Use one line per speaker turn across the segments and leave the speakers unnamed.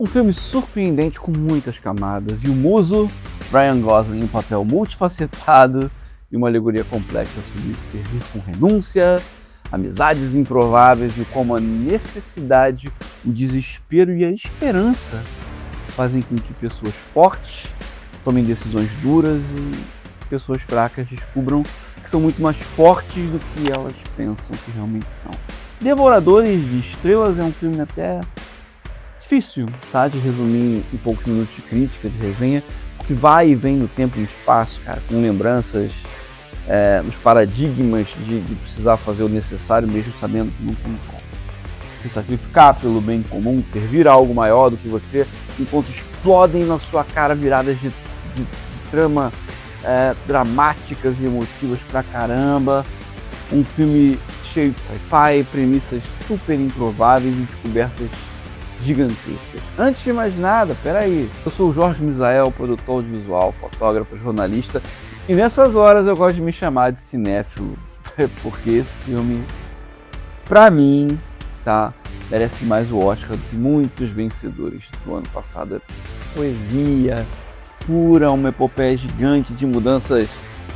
Um filme surpreendente com muitas camadas, e o muso Ryan Gosling em um papel multifacetado e uma alegoria complexa sobre servir com renúncia, amizades improváveis e como a necessidade, o desespero e a esperança fazem com que pessoas fortes tomem decisões duras e pessoas fracas descubram que são muito mais fortes do que elas pensam que realmente são. Devoradores de Estrelas é um filme até difícil, tá, de resumir em poucos minutos de crítica, de resenha, porque vai e vem no tempo e no espaço, cara, com lembranças nos paradigmas de precisar fazer o necessário mesmo sabendo que não tem volta. Se sacrificar pelo bem comum, servir a algo maior do que você, enquanto explodem na sua cara viradas de trama dramáticas e emotivas pra caramba. Um filme cheio de sci-fi, premissas super improváveis e descobertas gigantescas. Antes de mais nada, peraí, eu sou o Jorge Misael, produtor audiovisual, fotógrafo, jornalista, e nessas horas eu gosto de me chamar de cinéfilo, porque esse filme, pra mim, tá, merece mais o Oscar do que muitos vencedores do ano passado. É poesia pura, uma epopeia gigante de mudanças,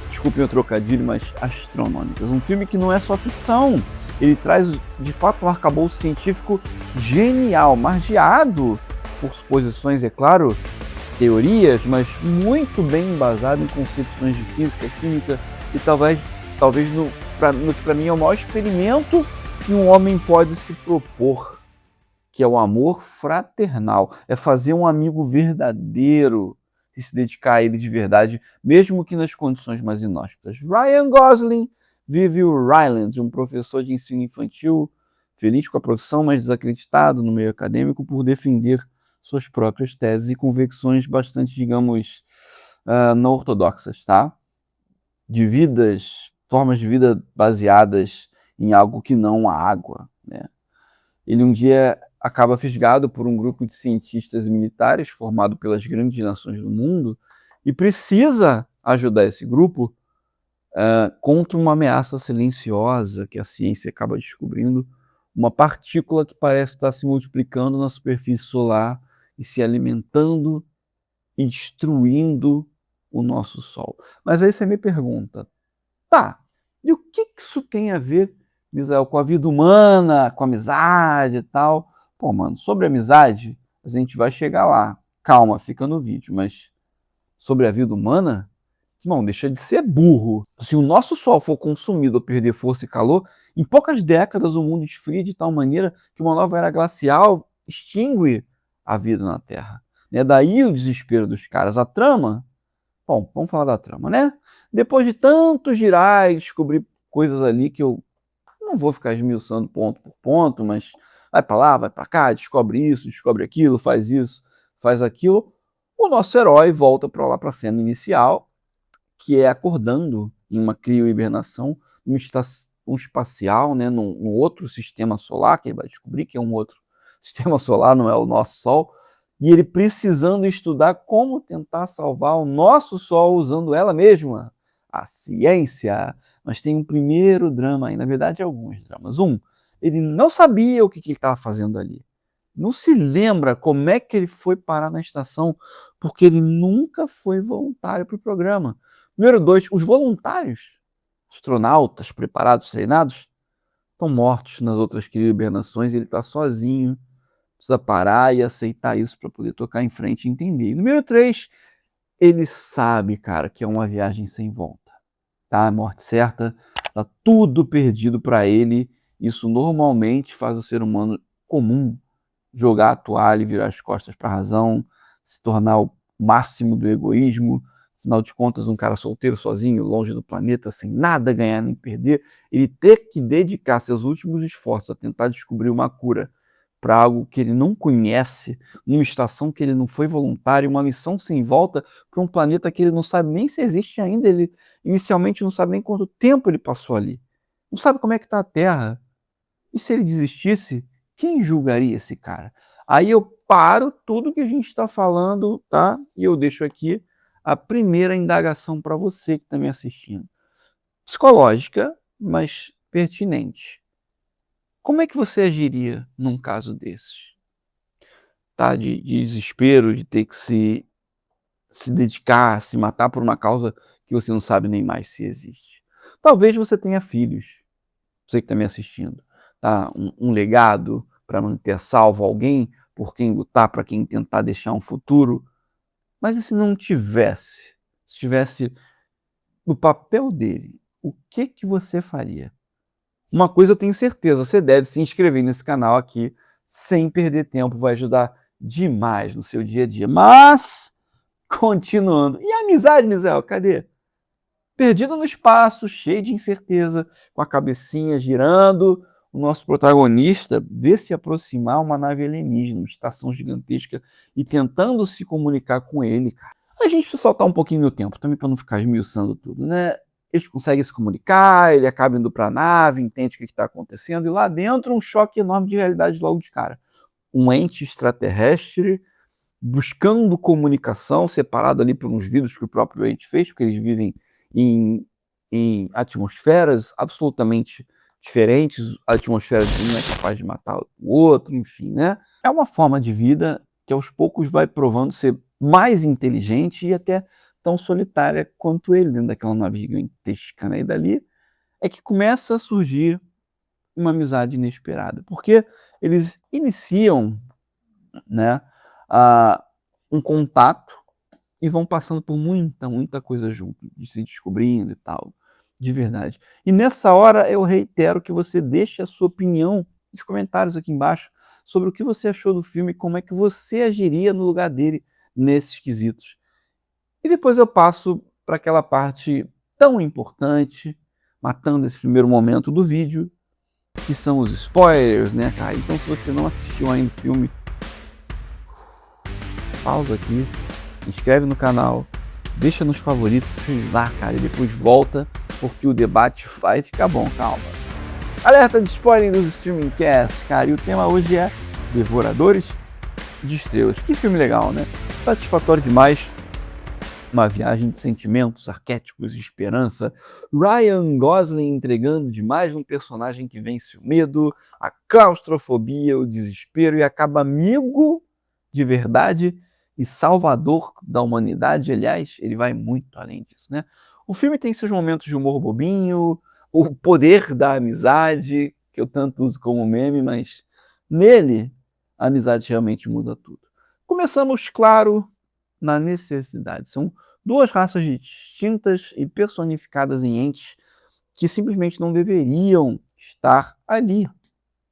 desculpem o trocadilho, mas astronômicas. Um filme que não é só ficção, ele traz de fato um arcabouço científico genial, margeado por suposições, é claro, teorias, mas muito bem embasado em concepções de física, química e talvez no que para mim é o maior experimento que um homem pode se propor, que é o amor fraternal, é fazer um amigo verdadeiro e se dedicar a ele de verdade, mesmo que nas condições mais inóspitas. Ryan Gosling vive o Ryland, um professor de ensino infantil, feliz com a profissão, mas desacreditado no meio acadêmico por defender suas próprias teses e convicções bastante, digamos, não ortodoxas, tá? Formas de vida baseadas em algo que não a água, né? Ele um dia acaba fisgado por um grupo de cientistas e militares formado pelas grandes nações do mundo e precisa ajudar esse grupo contra uma ameaça silenciosa que a ciência acaba descobrindo, uma partícula que parece estar se multiplicando na superfície solar e se alimentando e destruindo o nosso Sol. Mas aí você me pergunta, tá, e o que isso tem a ver, Misael, com a vida humana, com a amizade e tal? Pô, mano, sobre amizade, a gente vai chegar lá. Calma, fica no vídeo, mas sobre a vida humana, não, deixa de ser burro. Se o nosso Sol for consumido ou perder força e calor, em poucas décadas o mundo esfria de tal maneira que uma nova era glacial extingue a vida na Terra. Né? Daí o desespero dos caras. A trama? Bom, vamos falar da trama, né? Depois de tanto girar e descobrir coisas ali que eu não vou ficar esmiuçando ponto por ponto, mas vai pra lá, vai pra cá, descobre isso, descobre aquilo, faz isso, faz aquilo, o nosso herói volta pra lá pra cena inicial, que é acordando em uma criohibernação, num espacial, né, num outro sistema solar, que ele vai descobrir que é um outro sistema solar, não é o nosso Sol, e ele precisando estudar como tentar salvar o nosso Sol usando ela mesma, a ciência. Mas tem um primeiro drama aí, na verdade alguns dramas. Ele não sabia o que ele estava fazendo ali. Não se lembra como é que ele foi parar na estação, porque ele nunca foi voluntário para o programa. Número 2, os voluntários, astronautas preparados, treinados, estão mortos nas outras criohibernações e ele está sozinho. Precisa parar e aceitar isso para poder tocar em frente e entender. E número 3, ele sabe, cara, que é uma viagem sem volta. Tá? Morte certa, tá tudo perdido para ele. Isso normalmente faz o ser humano comum jogar a toalha e virar as costas para a razão, se tornar o máximo do egoísmo. Afinal de contas, um cara solteiro, sozinho, longe do planeta, sem nada ganhar nem perder, ele ter que dedicar seus últimos esforços a tentar descobrir uma cura para algo que ele não conhece, numa estação que ele não foi voluntário, uma missão sem volta para um planeta que ele não sabe nem se existe ainda, ele inicialmente não sabe nem quanto tempo ele passou ali, não sabe como é que está a Terra. E se ele desistisse, quem julgaria esse cara? Aí eu paro tudo que a gente está falando, tá? E eu deixo aqui a primeira indagação para você que está me assistindo. Psicológica, mas pertinente. Como é que você agiria num caso desses? tá? De desespero, de ter que se dedicar, se matar por uma causa que você não sabe nem mais se existe. Talvez você tenha filhos, você que está me assistindo, tá? Um legado para manter salvo, alguém por quem lutar, para quem tentar deixar um futuro. Mas e se não tivesse? Se tivesse no papel dele, o que que você faria? Uma coisa eu tenho certeza, você deve se inscrever nesse canal aqui sem perder tempo, vai ajudar demais no seu dia a dia. Mas, continuando, e a amizade, Misael, cadê? Perdido no espaço, cheio de incerteza, com a cabecinha girando, o nosso protagonista vê se aproximar uma nave alienígena, uma estação gigantesca, e tentando se comunicar com ele, cara. A gente precisa soltar um pouquinho no tempo, também para não ficar esmiuçando tudo, né? Eles conseguem se comunicar, ele acaba indo para a nave, entende o que está acontecendo, e lá dentro um choque enorme de realidade logo de cara. Um ente extraterrestre buscando comunicação, separado ali por uns vidros que o próprio ente fez, porque eles vivem em atmosferas absolutamente diferentes, a atmosfera de um é capaz de matar o outro, enfim, né? É uma forma de vida que aos poucos vai provando ser mais inteligente e até tão solitária quanto ele, dentro daquela nave gigantesca, né? E dali é que começa a surgir uma amizade inesperada, porque eles iniciam, né, um contato e vão passando por muita coisa junto, de se descobrindo e tal, de verdade. E nessa hora eu reitero que você deixe a sua opinião nos comentários aqui embaixo sobre o que você achou do filme e como é que você agiria no lugar dele nesses quesitos. E depois eu passo para aquela parte tão importante, matando esse primeiro momento do vídeo, que são os spoilers, né, cara? Então se você não assistiu ainda o filme, pausa aqui, se inscreve no canal, deixa nos favoritos, sei lá, cara, e depois volta, porque o debate vai ficar bom, calma. Alerta de spoiler dos Streaming Cast, cara, e o tema hoje é Devoradores de Estrelas. Que filme legal, né? Satisfatório demais. Uma viagem de sentimentos, arquétipos, de esperança. Ryan Gosling entregando demais um personagem que vence o medo, a claustrofobia, o desespero e acaba amigo de verdade e salvador da humanidade. Aliás, ele vai muito além disso, né? O filme tem seus momentos de humor bobinho, o poder da amizade, que eu tanto uso como meme, mas nele a amizade realmente muda tudo. Começamos, claro, na necessidade. São duas raças distintas e personificadas em entes que simplesmente não deveriam estar ali,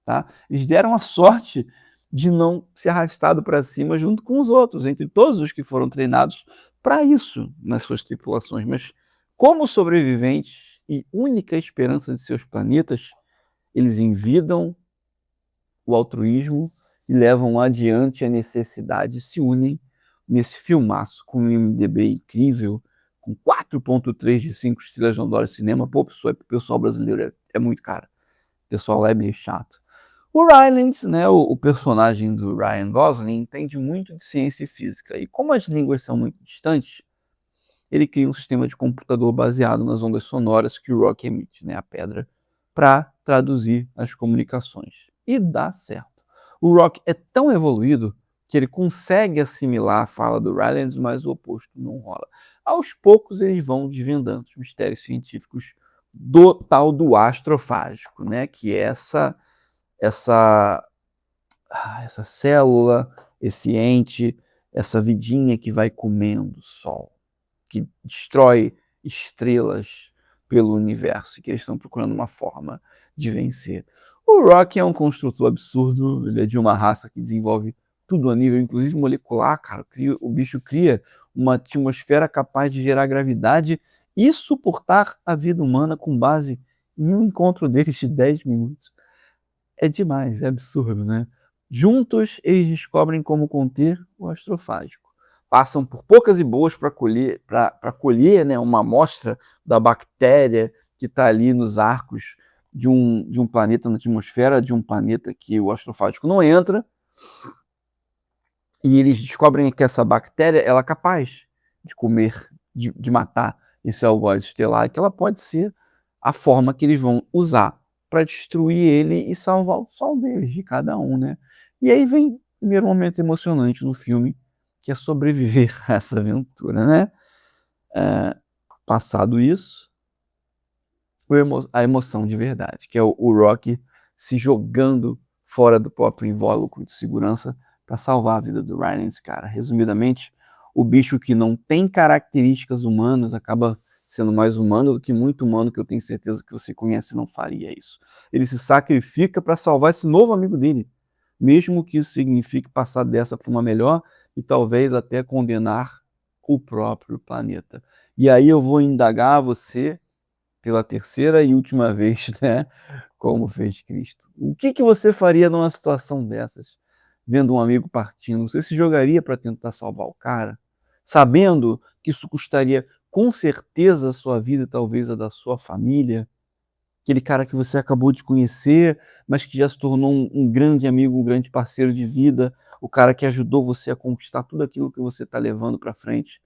tá? Eles deram a sorte de não ser arrastado para cima junto com os outros, entre todos os que foram treinados para isso nas suas tripulações. Mas como sobreviventes e única esperança de seus planetas, eles envidam o altruísmo e levam adiante a necessidade, se unem nesse filmaço com um IMDb incrível, com 4.3 de 5 estrelas no Adoro Cinema. Pô, pessoal brasileiro é muito caro. O pessoal lá é meio chato. O Rylance, né, o personagem do Ryan Gosling, entende muito de ciência e física. E como as línguas são muito distantes, ele cria um sistema de computador baseado nas ondas sonoras que o rock emite, né, a pedra, para traduzir as comunicações. E dá certo. O rock é tão evoluído que ele consegue assimilar a fala do Rylance, mas o oposto não rola. Aos poucos eles vão desvendando os mistérios científicos do tal do astrofágico, né, que é essa célula, esse ente, essa vidinha que vai comendo o Sol, que destrói estrelas pelo universo e que eles estão procurando uma forma de vencer. O Rock é um construtor absurdo, ele é de uma raça que desenvolve tudo a nível, inclusive molecular, cara. O bicho cria uma atmosfera capaz de gerar gravidade e suportar a vida humana com base em um encontro deles de 10 minutos. É demais, é absurdo, né? Juntos, eles descobrem como conter o astrofágico. Passam por poucas e boas para colher, né, uma amostra da bactéria que está ali nos arcos de um planeta, na atmosfera de um planeta que o astrofágico não entra. E eles descobrem que essa bactéria ela é capaz de comer, de matar esse algoz estelar, e que ela pode ser a forma que eles vão usar para destruir ele e salvar o sol deles, de cada um, né? E aí vem primeiro momento emocionante do filme, que é sobreviver a essa aventura, né. Passado isso, a emoção de verdade, que é o Rocky se jogando fora do próprio invólucro de segurança para salvar a vida do Rylance, cara. Resumidamente, o bicho que não tem características humanas acaba sendo mais humano do que muito humano que eu tenho certeza que você conhece não faria isso. Ele se sacrifica para salvar esse novo amigo dele, mesmo que isso signifique passar dessa para uma melhor e talvez até condenar o próprio planeta. E aí eu vou indagar você pela terceira e última vez, né, como fez Cristo. O que você faria numa situação dessas? Vendo um amigo partindo, você se jogaria para tentar salvar o cara? Sabendo que isso custaria com certeza a sua vida e talvez a da sua família? Aquele cara que você acabou de conhecer, mas que já se tornou um grande amigo, um grande parceiro de vida, o cara que ajudou você a conquistar tudo aquilo que você está levando para frente.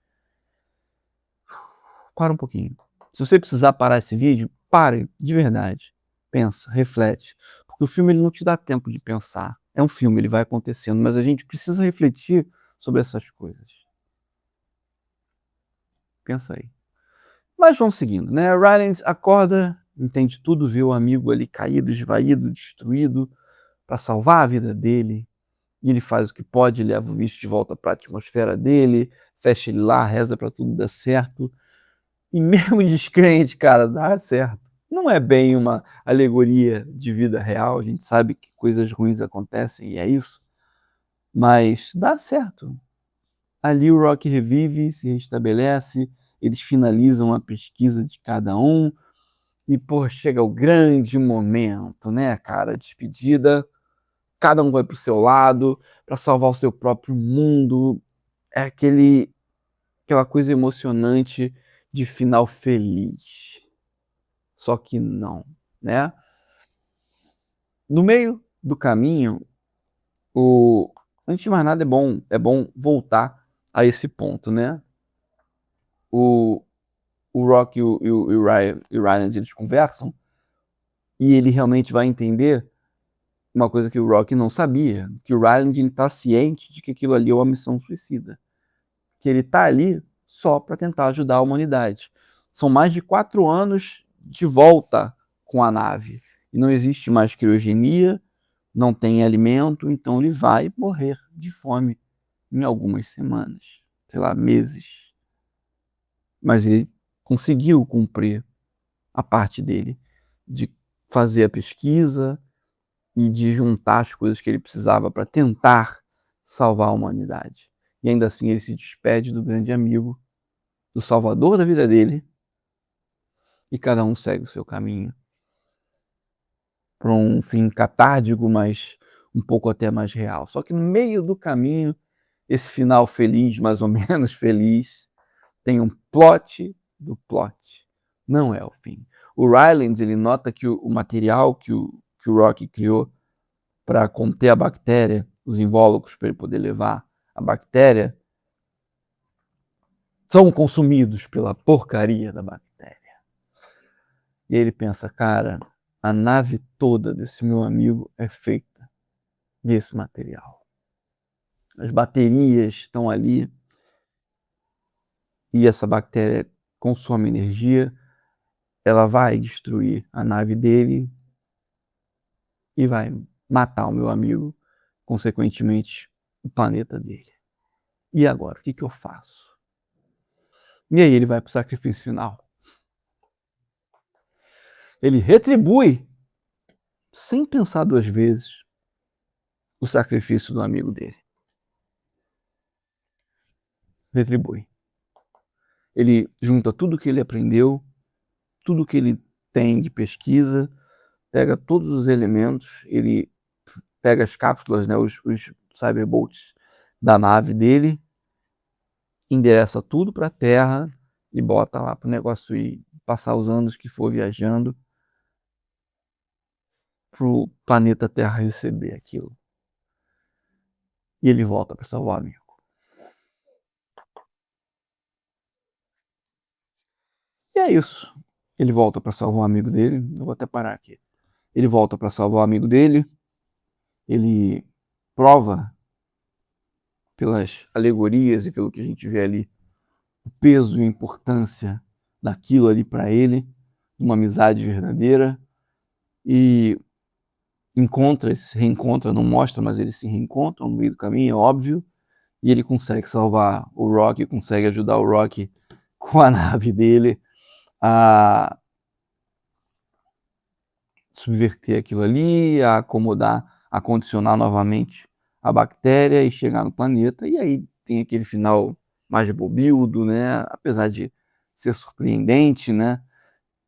Para um pouquinho. Se você precisar parar esse vídeo, pare, de verdade. Pensa, reflete. Porque o filme ele não te dá tempo de pensar. É um filme, ele vai acontecendo, mas a gente precisa refletir sobre essas coisas. Pensa aí. Mas vamos seguindo, né? Rylance acorda, entende tudo, vê o amigo ali caído, esvaído, destruído, para salvar a vida dele. E ele faz o que pode, leva o bicho de volta para a atmosfera dele, fecha ele lá, reza para tudo dar certo. E mesmo descrente, cara, dá certo. Não é bem uma alegoria de vida real, a gente sabe que coisas ruins acontecem e é isso, mas dá certo. Ali o Rocky revive, se restabelece, eles finalizam a pesquisa de cada um e, pô, chega o grande momento, né, cara, a despedida, cada um vai pro seu lado para salvar o seu próprio mundo, é aquela coisa emocionante de final feliz. Só que não, né. No meio do caminho, antes de mais nada é bom voltar a esse ponto, né. O o Rock e o Ryan eles conversam, e ele realmente vai entender uma coisa que o Rock não sabia, que o Ryland ele tá ciente de que aquilo ali é uma missão suicida, que ele tá ali só para tentar ajudar a humanidade. São mais de 4 anos de volta com a nave, e não existe mais criogenia, não tem alimento, então ele vai morrer de fome em algumas semanas, sei lá, meses. Mas ele conseguiu cumprir a parte dele, de fazer a pesquisa e de juntar as coisas que ele precisava para tentar salvar a humanidade. E ainda assim ele se despede do grande amigo, do salvador da vida dele, e cada um segue o seu caminho para um fim catártico, mas um pouco até mais real. Só que no meio do caminho, esse final feliz, mais ou menos feliz, tem um plot do plot. Não é o fim. O Rylance, ele nota que o material que o Rocky criou para conter a bactéria, os invólucros para ele poder levar a bactéria, são consumidos pela porcaria da bactéria. E aí ele pensa, cara, a nave toda desse meu amigo é feita desse material. As baterias estão ali e essa bactéria consome energia, ela vai destruir a nave dele e vai matar o meu amigo, consequentemente, o planeta dele. E agora, o que eu faço? E aí ele vai para o sacrifício final. Ele retribui, sem pensar duas vezes, o sacrifício do amigo dele. Retribui. Ele junta tudo que ele aprendeu, tudo que ele tem de pesquisa, pega todos os elementos, ele pega as cápsulas, né, os cyberbolts da nave dele, endereça tudo para a Terra e bota lá para o negócio ir passar os anos que for viajando para o planeta Terra receber aquilo. E ele volta para salvar o amigo. E é isso. Ele volta para salvar um amigo dele. Eu vou até parar aqui. Ele volta para salvar o amigo dele. Ele prova pelas alegorias e pelo que a gente vê ali, o peso e a importância daquilo ali para ele, uma amizade verdadeira, e se reencontra, não mostra, mas eles se reencontram no meio do caminho, é óbvio, e ele consegue salvar o Rocky, consegue ajudar o Rocky com a nave dele a subverter aquilo ali, a acomodar, a condicionar novamente a bactéria e chegar no planeta. E aí tem aquele final mais bobildo, né? Apesar de ser surpreendente, né?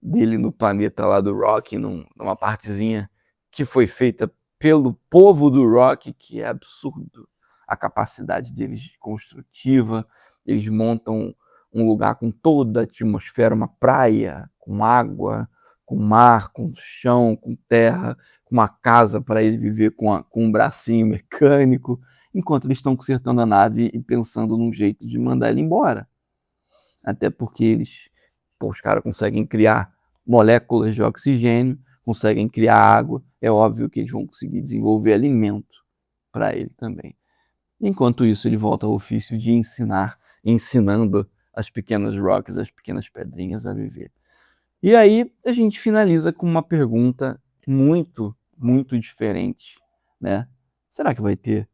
Dele no planeta lá do Rocky, numa partezinha que foi feita pelo povo do Rocky, que é absurdo a capacidade deles construtiva. Eles montam um lugar com toda a atmosfera, uma praia, com água, com mar, com chão, com terra, com uma casa para ele viver com um bracinho mecânico, enquanto eles estão consertando a nave e pensando num jeito de mandar ele embora. Até porque os caras conseguem criar moléculas de oxigênio, conseguem criar água, é óbvio que eles vão conseguir desenvolver alimento para ele também. Enquanto isso, ele volta ao ofício de ensinando as pequenas Rocks, as pequenas pedrinhas a viver. E aí a gente finaliza com uma pergunta muito, muito diferente, né? Será que vai ter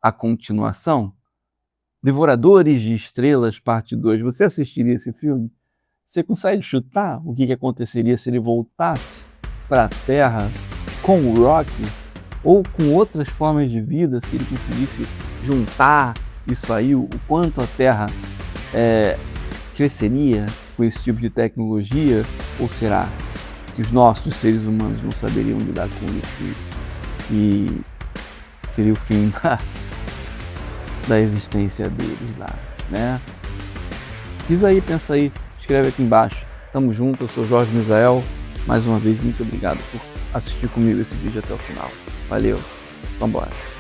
a continuação? Devoradores de Estrelas, parte 2. Você assistiria esse filme? Você consegue chutar o que aconteceria se ele voltasse para a Terra com o Rocky? Ou com outras formas de vida, se ele conseguisse juntar isso aí, o quanto a Terra cresceria com esse tipo de tecnologia? Ou será que os nossos seres humanos não saberiam lidar com isso e seria o fim da existência deles lá, né? Diz aí, pensa aí, escreve aqui embaixo. Tamo junto, eu sou Jorge Misael. Mais uma vez, muito obrigado por assistir comigo esse vídeo até o final. Valeu, vambora.